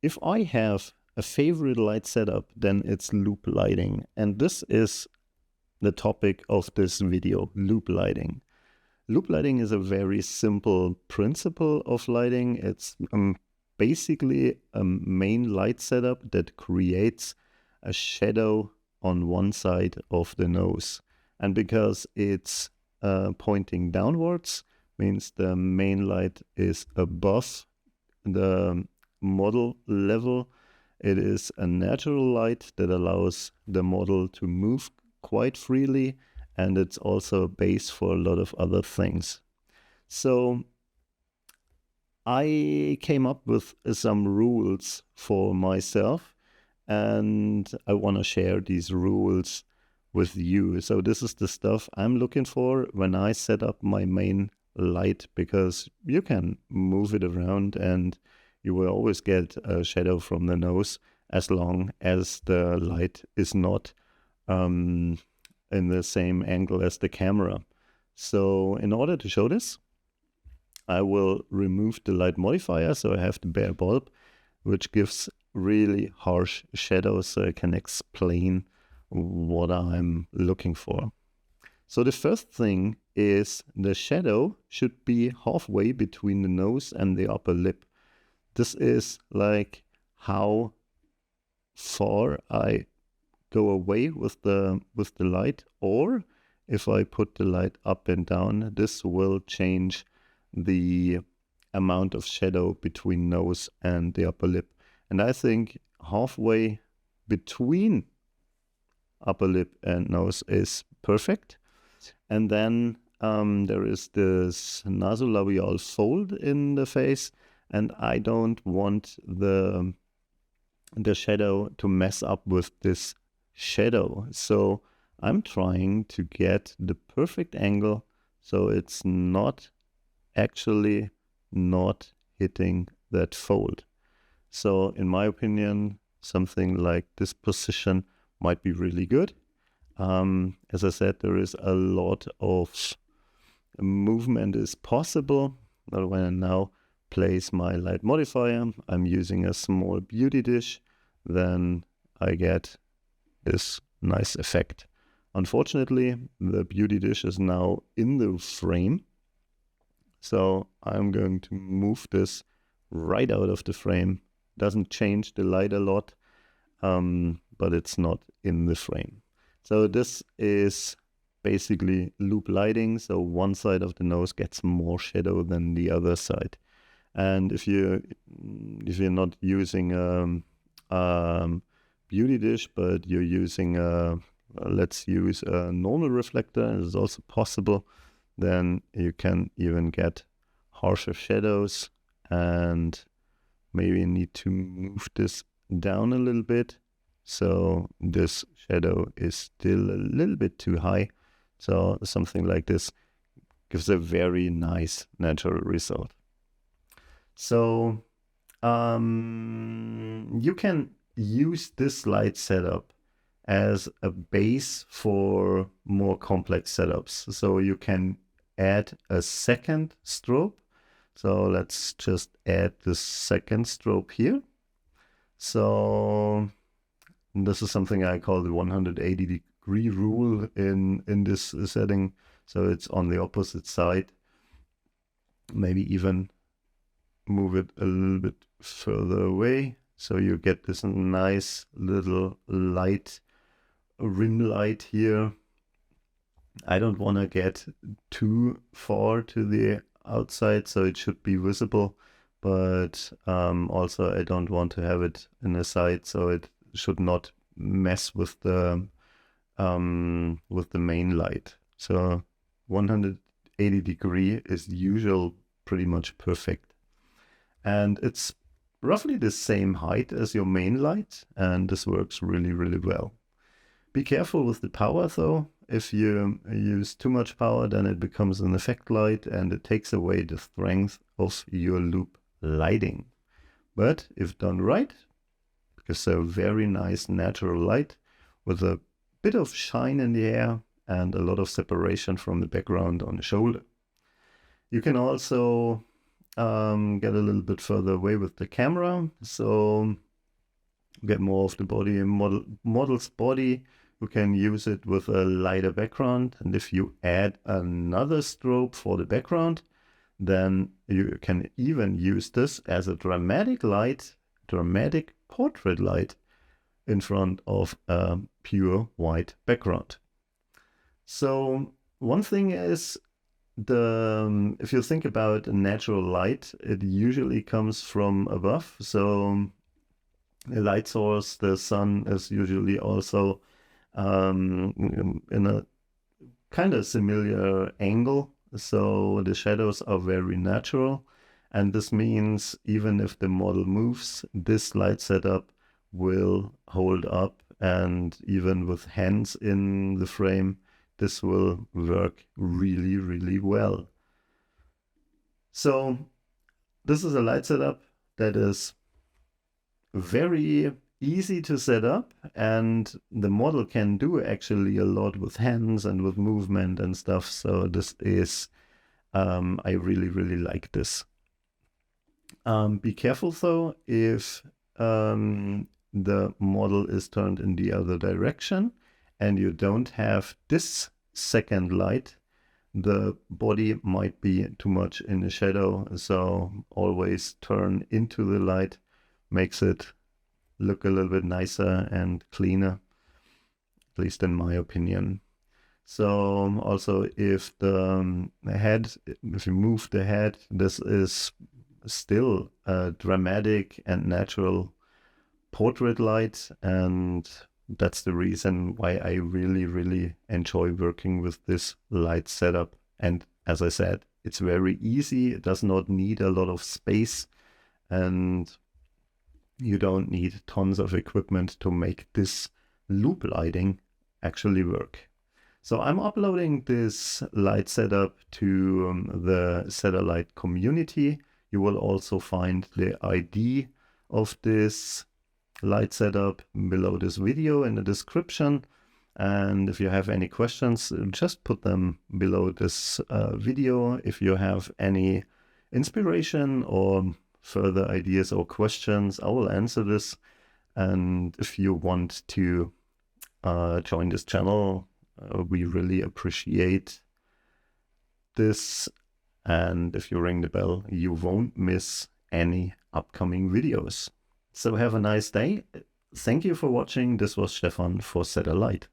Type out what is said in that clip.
if I have a favorite light setup, then it's loop lighting. And this is the topic of this video, loop lighting. Loop lighting is a very simple principle of lighting. It's basically a main light setup that creates a shadow on one side of the nose. And because it's pointing downwards, means the main light is above the model level. It is a natural light that allows the model to move quite freely, and it's also a base for a lot of other things. So I came up with some rules for myself, and I want to share these rules with you. So this is the stuff I'm looking for when I set up my main light, because you can move it around and you will always get a shadow from the nose as long as the light is not in the same angle as the camera. So in order to show this, I will remove the light modifier. So I have the bare bulb, which gives really harsh shadows, so I can explain what I'm looking for. So the first thing is the shadow should be halfway between the nose and the upper lip. This is like how far I go away with the light, or if I put the light up and down, this will change the amount of shadow between nose and the upper lip. And I think halfway between upper lip and nose is perfect. And then there is this nasolabial fold in the face, and I don't want the shadow to mess up with this shadow. So I'm trying to get the perfect angle so it's not actually not hitting that fold. So in my opinion, something like this position might be really good. As I said, there is a lot of movement is possible. But when I now place my light modifier, I'm using a small beauty dish, then I get this nice effect. Unfortunately, the beauty dish is now in the frame, so I'm going to move this right out of the frame. Doesn't change the light a lot, but it's not in the frame. So this is basically loop lighting. So one side of the nose gets more shadow than the other side. And if you're not using a beauty dish, but you're using let's use a normal reflector, is also possible, then you can even get harsher shadows, and maybe need to move this down a little bit. So this shadow is still a little bit too high. So something like this gives a very nice natural result. So you can use this light setup as a base for more complex setups. So you can add a second strobe. So let's just add the second strobe here. So this is something I call the 180-degree rule in this setting. So it's on the opposite side. Maybe even move it a little bit further away, so you get this nice little light, rim light here. I don't want to get too far to the outside, so it should be visible, but also I don't want to have it in the side, so it should not mess with the main light. So 180 degree is usual, pretty much perfect. And it's roughly the same height as your main light, and this works really, really well. Be careful with the power though. If you use too much power, then it becomes an effect light and it takes away the strength of your loop lighting. But if done right, it's a very nice natural light with a bit of shine in the air and a lot of separation from the background on the shoulder. You can also get a little bit further away with the camera, so get more of the body and model's body. You can use it with a lighter background, and if you add another strobe for the background, then you can even use this as a dramatic portrait light in front of a pure white background. So one thing is, if you think about natural light, it usually comes from above. So a light source, the sun, is usually also in a kind of similar angle. So the shadows are very natural. And this means even if the model moves, this light setup will hold up. And even with hands in the frame, this will work really, really well. So this is a light setup that is very easy to set up, and the model can do actually a lot with hands and with movement and stuff. So this is, I really, really like this. Be careful though, if the model is turned in the other direction and you don't have this second light, the body might be too much in the shadow. So always turn into the light, makes it look a little bit nicer and cleaner, at least in my opinion. So also if the head, if you move the head, this is still a dramatic and natural portrait light, and that's the reason why I really, really enjoy working with this light setup. And as I said, it's very easy. It does not need a lot of space, and you don't need tons of equipment to make this loop lighting actually work. So I'm uploading this light setup to the set.a.light community. You will also find the ID of this light setup below this video in the description. And if you have any questions, just put them below this video. If you have any inspiration or further ideas or questions, I will answer this. And if you want to join this channel, we really appreciate this. And if you ring the bell, you won't miss any upcoming videos. So have a nice day. Thank you for watching. This was Stefan for set.a.light.